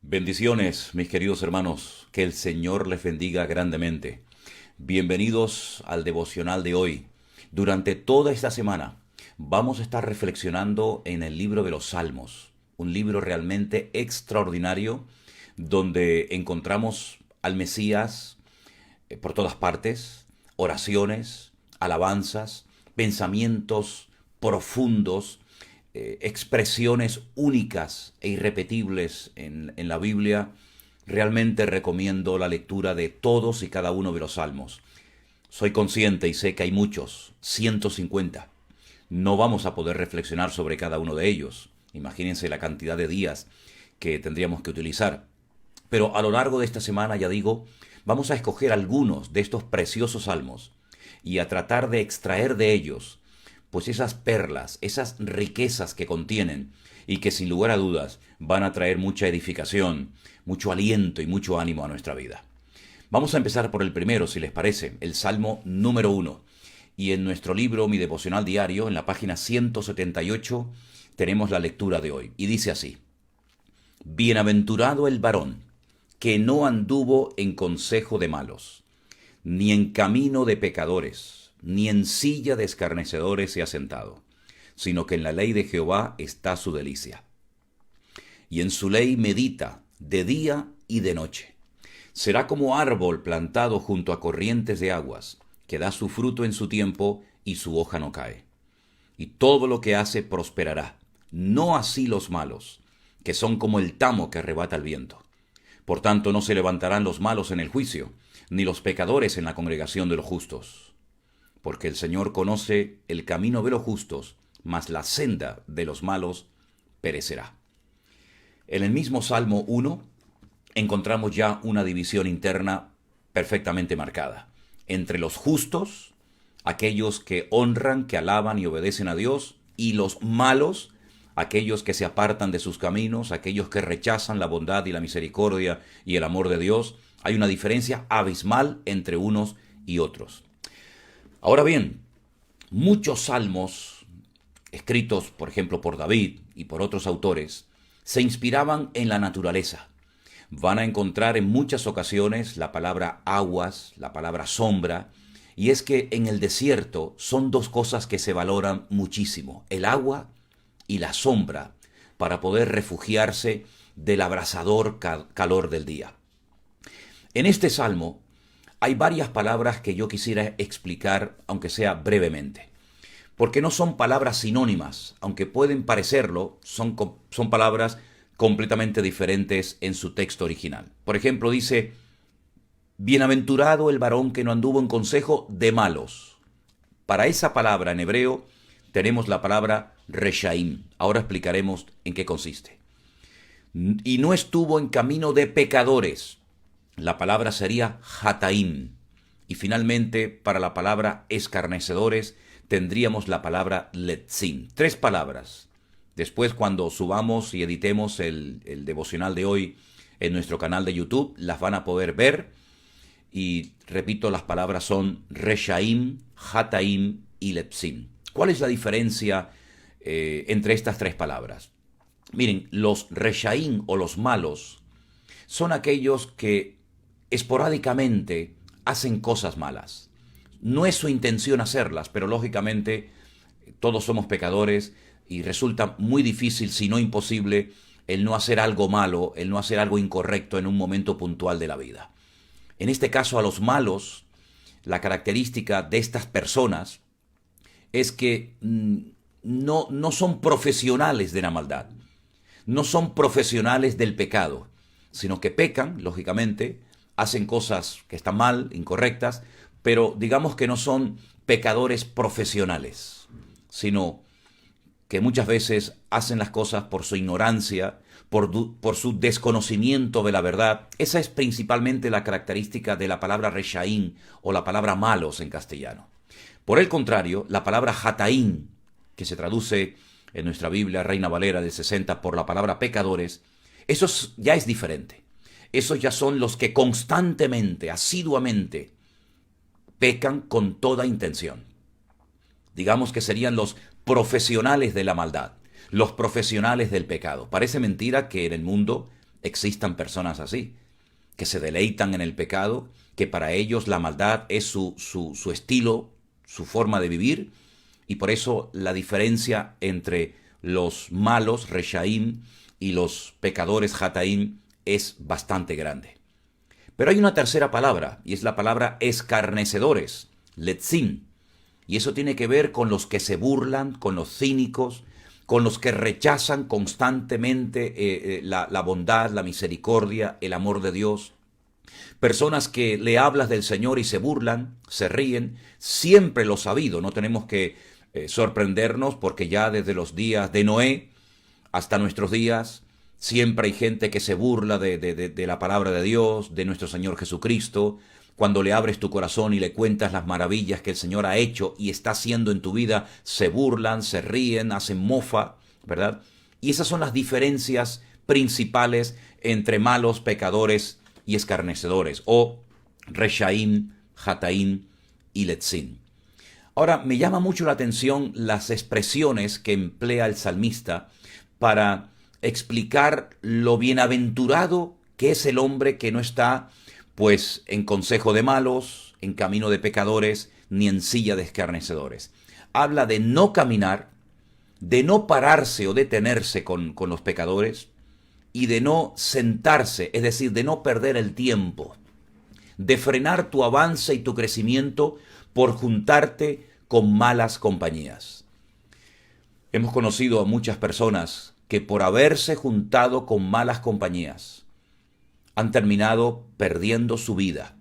Bendiciones, mis queridos hermanos, que el Señor les bendiga grandemente. Bienvenidos al devocional de hoy. Durante toda esta semana vamos a estar reflexionando en el libro de los Salmos, un libro realmente extraordinario donde encontramos al Mesías por todas partes, oraciones, alabanzas, pensamientos profundos, expresiones únicas e irrepetibles en la Biblia. Realmente recomiendo la lectura de todos y cada uno de los salmos. Soy consciente y sé que hay muchos, 150. No vamos a poder reflexionar sobre cada uno de ellos. Imagínense la cantidad de días que tendríamos que utilizar. Pero a lo largo de esta semana, ya digo, vamos a escoger algunos de estos preciosos salmos y a tratar de extraer de ellos pues esas perlas, esas riquezas que contienen y que sin lugar a dudas van a traer mucha edificación, mucho aliento y mucho ánimo a nuestra vida. Vamos a empezar por el primero, si les parece, el Salmo número 1. Y en nuestro libro, mi devocional diario, en la página 178, tenemos la lectura de hoy. Y dice así: Bienaventurado el varón que no anduvo en consejo de malos, ni en camino de pecadores, ni en silla de escarnecedores se ha sentado, sino que en la ley de Jehová está su delicia. Y en su ley medita de día y de noche. Será como árbol plantado junto a corrientes de aguas, que da su fruto en su tiempo y su hoja no cae. Y todo lo que hace prosperará. No así los malos, que son como el tamo que arrebata el viento. Por tanto, no se levantarán los malos en el juicio, ni los pecadores en la congregación de los justos. Porque el Señor conoce el camino de los justos, mas la senda de los malos perecerá. En el mismo Salmo 1 encontramos ya una división interna perfectamente marcada. Entre los justos, aquellos que honran, que alaban y obedecen a Dios, y los malos, aquellos que se apartan de sus caminos, aquellos que rechazan la bondad y la misericordia y el amor de Dios. Hay una diferencia abismal entre unos y otros. Ahora bien, muchos salmos escritos, por ejemplo, por David y por otros autores, se inspiraban en la naturaleza. Van a encontrar en muchas ocasiones la palabra aguas, la palabra sombra, y es que en el desierto son dos cosas que se valoran muchísimo: el agua y la sombra, para poder refugiarse del abrasador calor del día. En este salmo hay varias palabras que yo quisiera explicar, aunque sea brevemente, porque no son palabras sinónimas, aunque pueden parecerlo, son palabras completamente diferentes en su texto original. Por ejemplo, dice: Bienaventurado el varón que no anduvo en consejo de malos. Para esa palabra en hebreo tenemos la palabra reshaim. Ahora explicaremos en qué consiste. Y no estuvo en camino de pecadores. La palabra sería hataim. Y finalmente, para la palabra escarnecedores, tendríamos la palabra letzim. Tres palabras. Después, cuando subamos y editemos el devocional de hoy en nuestro canal de YouTube, las van a poder ver. Y repito, las palabras son reshaim, hataim y letzim. ¿Cuál es la diferencia entre estas tres palabras? Miren, los reshaim o los malos son aquellos que esporádicamente hacen cosas malas. No es su intención hacerlas, pero lógicamente todos somos pecadores y resulta muy difícil, si no imposible, el no hacer algo malo, el no hacer algo incorrecto en un momento puntual de la vida. En este caso, a los malos, la característica de estas personas es que no son profesionales de la maldad, no son profesionales del pecado, sino que pecan, lógicamente, hacen cosas que están mal, incorrectas, pero digamos que no son pecadores profesionales, sino que muchas veces hacen las cosas por su ignorancia, por su desconocimiento de la verdad. Esa es principalmente la característica de la palabra reshaim o la palabra malos en castellano. Por el contrario, la palabra hataim, que se traduce en nuestra Biblia Reina Valera del 60 por la palabra pecadores, eso ya es diferente. Esos ya son los que constantemente, asiduamente, pecan con toda intención. Digamos que serían los profesionales de la maldad, los profesionales del pecado. Parece mentira que en el mundo existan personas así, que se deleitan en el pecado, que para ellos la maldad es su estilo, su forma de vivir, y por eso la diferencia entre los malos, Reshaim, y los pecadores, Hataim, es bastante grande. Pero hay una tercera palabra, y es la palabra escarnecedores, Letzim, y eso tiene que ver con los que se burlan, con los cínicos, con los que rechazan constantemente la bondad, la misericordia, el amor de Dios. Personas que le hablas del Señor y se burlan, se ríen, siempre lo ha habido, no tenemos que sorprendernos porque ya desde los días de Noé hasta nuestros días, siempre hay gente que se burla de la palabra de Dios, de nuestro Señor Jesucristo. Cuando le abres tu corazón y le cuentas las maravillas que el Señor ha hecho y está haciendo en tu vida, se burlan, se ríen, hacen mofa, ¿verdad? Y esas son las diferencias principales entre malos, pecadores y escarnecedores, o Reshaim, Hataim y Letzim. Ahora, me llama mucho la atención las expresiones que emplea el salmista para explicar lo bienaventurado que es el hombre que no está pues en consejo de malos, en camino de pecadores, ni en silla de escarnecedores. Habla de no caminar, de no pararse o detenerse con los pecadores, y de no sentarse, es decir, de no perder el tiempo, de frenar tu avance y tu crecimiento por juntarte con malas compañías. Hemos conocido a muchas personas que por haberse juntado con malas compañías han terminado perdiendo su vida,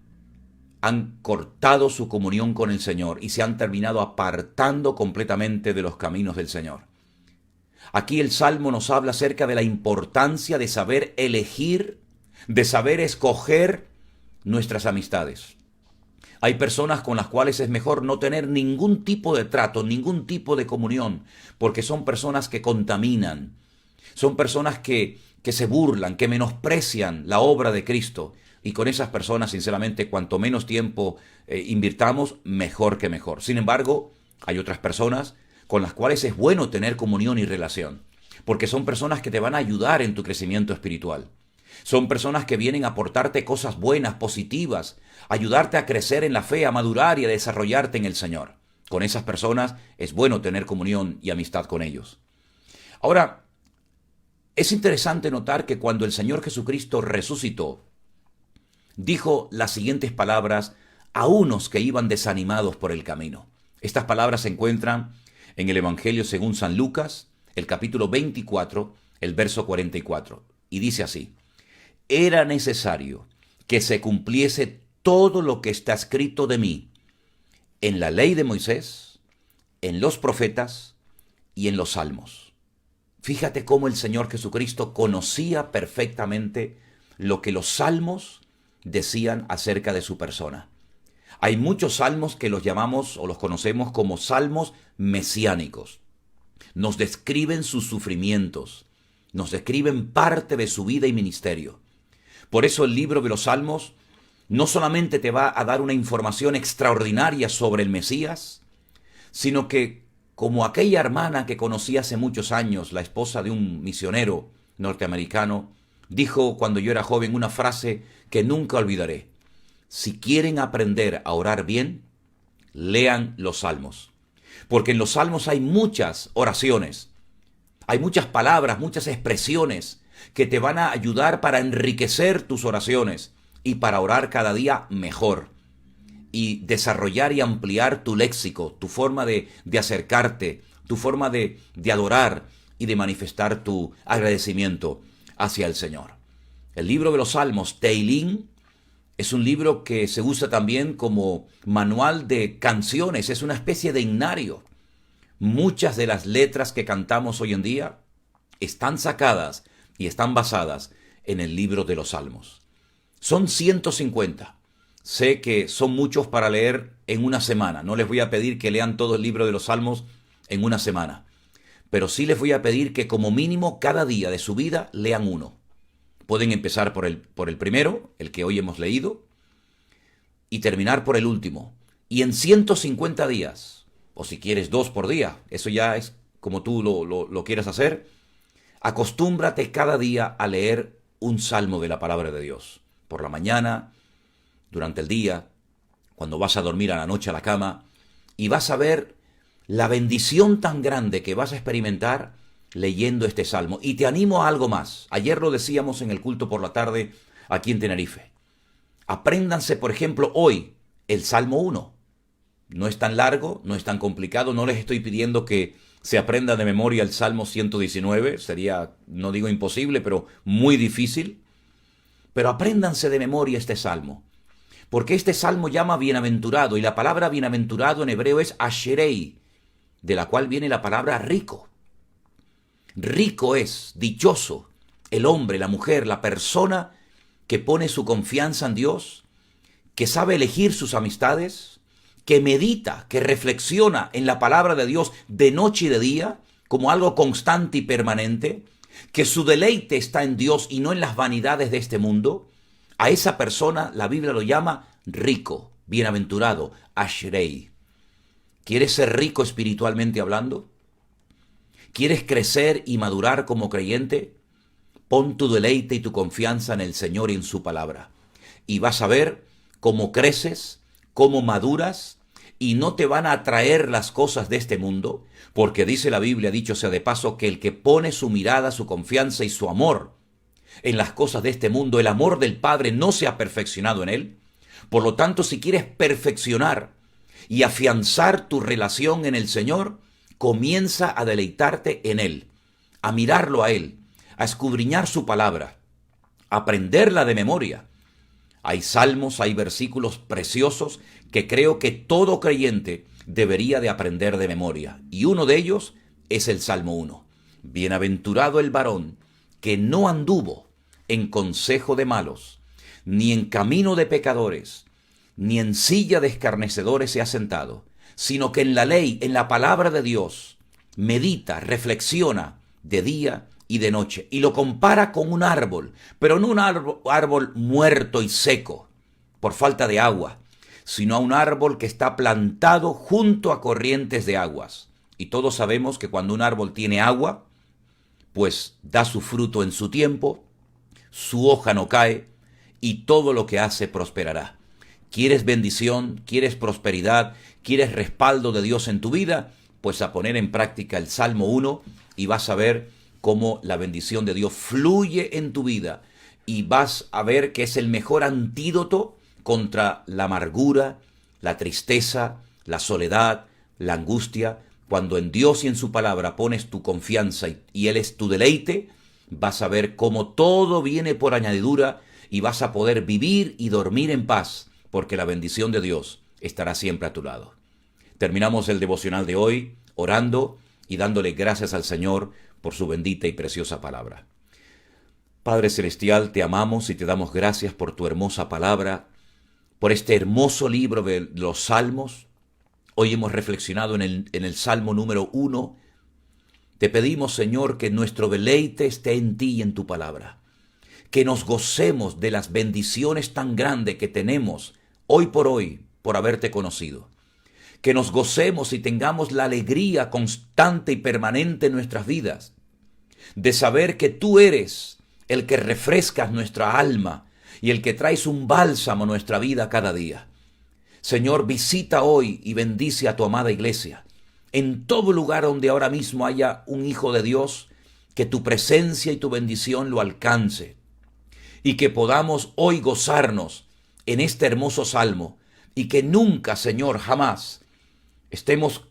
han cortado su comunión con el Señor y se han terminado apartando completamente de los caminos del Señor. Aquí el Salmo nos habla acerca de la importancia de saber elegir, de saber escoger nuestras amistades. Hay personas con las cuales es mejor no tener ningún tipo de trato, ningún tipo de comunión, porque son personas que contaminan, son personas que se burlan, que menosprecian la obra de Cristo. Y con esas personas, sinceramente, cuanto menos tiempo invirtamos, mejor que mejor. Sin embargo, hay otras personas con las cuales es bueno tener comunión y relación, porque son personas que te van a ayudar en tu crecimiento espiritual. Son personas que vienen a aportarte cosas buenas, positivas, ayudarte a crecer en la fe, a madurar y a desarrollarte en el Señor. Con esas personas es bueno tener comunión y amistad con ellos. Ahora, es interesante notar que cuando el Señor Jesucristo resucitó, dijo las siguientes palabras a unos que iban desanimados por el camino. Estas palabras se encuentran en el Evangelio según San Lucas, el capítulo 24, el verso 44. Y dice así: era necesario que se cumpliese todo lo que está escrito de mí en la ley de Moisés, en los profetas y en los salmos. Fíjate cómo el Señor Jesucristo conocía perfectamente lo que los salmos decían acerca de su persona. Hay muchos salmos que los llamamos o los conocemos como salmos mesiánicos. Nos describen sus sufrimientos, nos describen parte de su vida y ministerio. Por eso el libro de los Salmos no solamente te va a dar una información extraordinaria sobre el Mesías, sino que, como aquella hermana que conocí hace muchos años, la esposa de un misionero norteamericano, dijo cuando yo era joven una frase que nunca olvidaré: si quieren aprender a orar bien, lean los Salmos. Porque en los Salmos hay muchas oraciones, hay muchas palabras, muchas expresiones que te van a ayudar para enriquecer tus oraciones y para orar cada día mejor y desarrollar y ampliar tu léxico, tu forma de acercarte, tu forma de adorar y de manifestar tu agradecimiento hacia el Señor. El libro de los Salmos, Teilín, es un libro que se usa también como manual de canciones, es una especie de himnario. Muchas de las letras que cantamos hoy en día están sacadas y están basadas en el libro de los Salmos. Son 150. Sé que son muchos para leer en una semana. No les voy a pedir que lean todo el libro de los Salmos en una semana. Pero sí les voy a pedir que como mínimo cada día de su vida lean uno. Pueden empezar por el primero, el que hoy hemos leído, y terminar por el último. Y en 150 días, o si quieres 2 por día, eso ya es como tú lo quieras hacer, acostúmbrate cada día a leer un salmo de la palabra de Dios. Por la mañana, durante el día, cuando vas a dormir a la noche a la cama, y vas a ver la bendición tan grande que vas a experimentar leyendo este salmo. Y te animo a algo más. Ayer lo decíamos en el culto por la tarde aquí en Tenerife. Apréndanse, por ejemplo, hoy el Salmo 1. No es tan largo, no es tan complicado, no les estoy pidiendo que se aprendan de memoria el Salmo 119, sería, no digo imposible, pero muy difícil. Pero apréndanse de memoria este Salmo, porque este Salmo llama bienaventurado, y la palabra bienaventurado en hebreo es asherei, de la cual viene la palabra rico. Rico es, dichoso, el hombre, la mujer, la persona que pone su confianza en Dios, que sabe elegir sus amistades, que medita, que reflexiona en la palabra de Dios de noche y de día, como algo constante y permanente, que su deleite está en Dios y no en las vanidades de este mundo. A esa persona la Biblia lo llama rico, bienaventurado, ashrei. ¿Quieres ser rico espiritualmente hablando? ¿Quieres crecer y madurar como creyente? Pon tu deleite y tu confianza en el Señor y en su palabra. Y vas a ver cómo creces, cómo maduras, y no te van a atraer las cosas de este mundo, porque dice la Biblia, dicho sea de paso, que el que pone su mirada, su confianza y su amor en las cosas de este mundo, el amor del Padre no se ha perfeccionado en él. Por lo tanto, si quieres perfeccionar y afianzar tu relación en el Señor, comienza a deleitarte en Él, a mirarlo a Él, a escudriñar su palabra, a aprenderla de memoria. Hay salmos, hay versículos preciosos que creo que todo creyente debería de aprender de memoria. Y uno de ellos es el Salmo 1. Bienaventurado el varón que no anduvo en consejo de malos, ni en camino de pecadores, ni en silla de escarnecedores se ha sentado, sino que en la ley, en la palabra de Dios, medita, reflexiona de día y de noche, y lo compara con un árbol, pero no un árbol muerto y seco por falta de agua, sino a un árbol que está plantado junto a corrientes de aguas. Y todos sabemos que cuando un árbol tiene agua, pues da su fruto en su tiempo, su hoja no cae, y todo lo que hace prosperará. ¿Quieres bendición? ¿Quieres prosperidad? ¿Quieres respaldo de Dios en tu vida? Pues a poner en práctica el Salmo 1 y vas a ver cómo la bendición de Dios fluye en tu vida, y vas a ver que es el mejor antídoto contra la amargura, la tristeza, la soledad, la angustia. Cuando en Dios y en su palabra pones tu confianza y Él es tu deleite, vas a ver cómo todo viene por añadidura y vas a poder vivir y dormir en paz, porque la bendición de Dios estará siempre a tu lado. Terminamos el devocional de hoy orando y dándole gracias al Señor por su bendita y preciosa palabra. Padre Celestial, te amamos y te damos gracias por tu hermosa palabra, por este hermoso libro de los Salmos. Hoy hemos reflexionado en el Salmo número 1. Te pedimos, Señor, que nuestro deleite esté en ti y en tu palabra, que nos gocemos de las bendiciones tan grandes que tenemos hoy por haberte conocido. Que nos gocemos y tengamos la alegría constante y permanente en nuestras vidas, de saber que tú eres el que refrescas nuestra alma y el que traes un bálsamo a nuestra vida cada día. Señor, visita hoy y bendice a tu amada iglesia. En todo lugar donde ahora mismo haya un hijo de Dios, que tu presencia y tu bendición lo alcance, y que podamos hoy gozarnos en este hermoso salmo, y que nunca, Señor, jamás estemos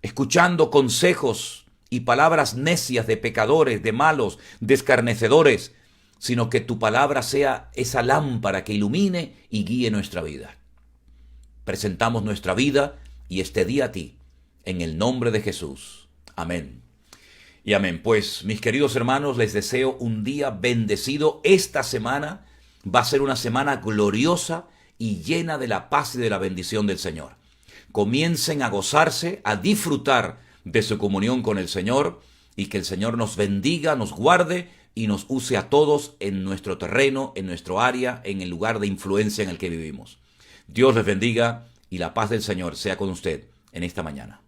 escuchando consejos y palabras necias de pecadores, de malos, de escarnecedores, sino que tu palabra sea esa lámpara que ilumine y guíe nuestra vida. Presentamos nuestra vida y este día a ti, en el nombre de Jesús. Amén. Y amén. Pues, mis queridos hermanos, les deseo un día bendecido. Esta semana va a ser una semana gloriosa y llena de la paz y de la bendición del Señor. Comiencen a gozarse, a disfrutar de su comunión con el Señor, y que el Señor nos bendiga, nos guarde y nos use a todos en nuestro terreno, en nuestro área, en el lugar de influencia en el que vivimos. Dios les bendiga y la paz del Señor sea con usted en esta mañana.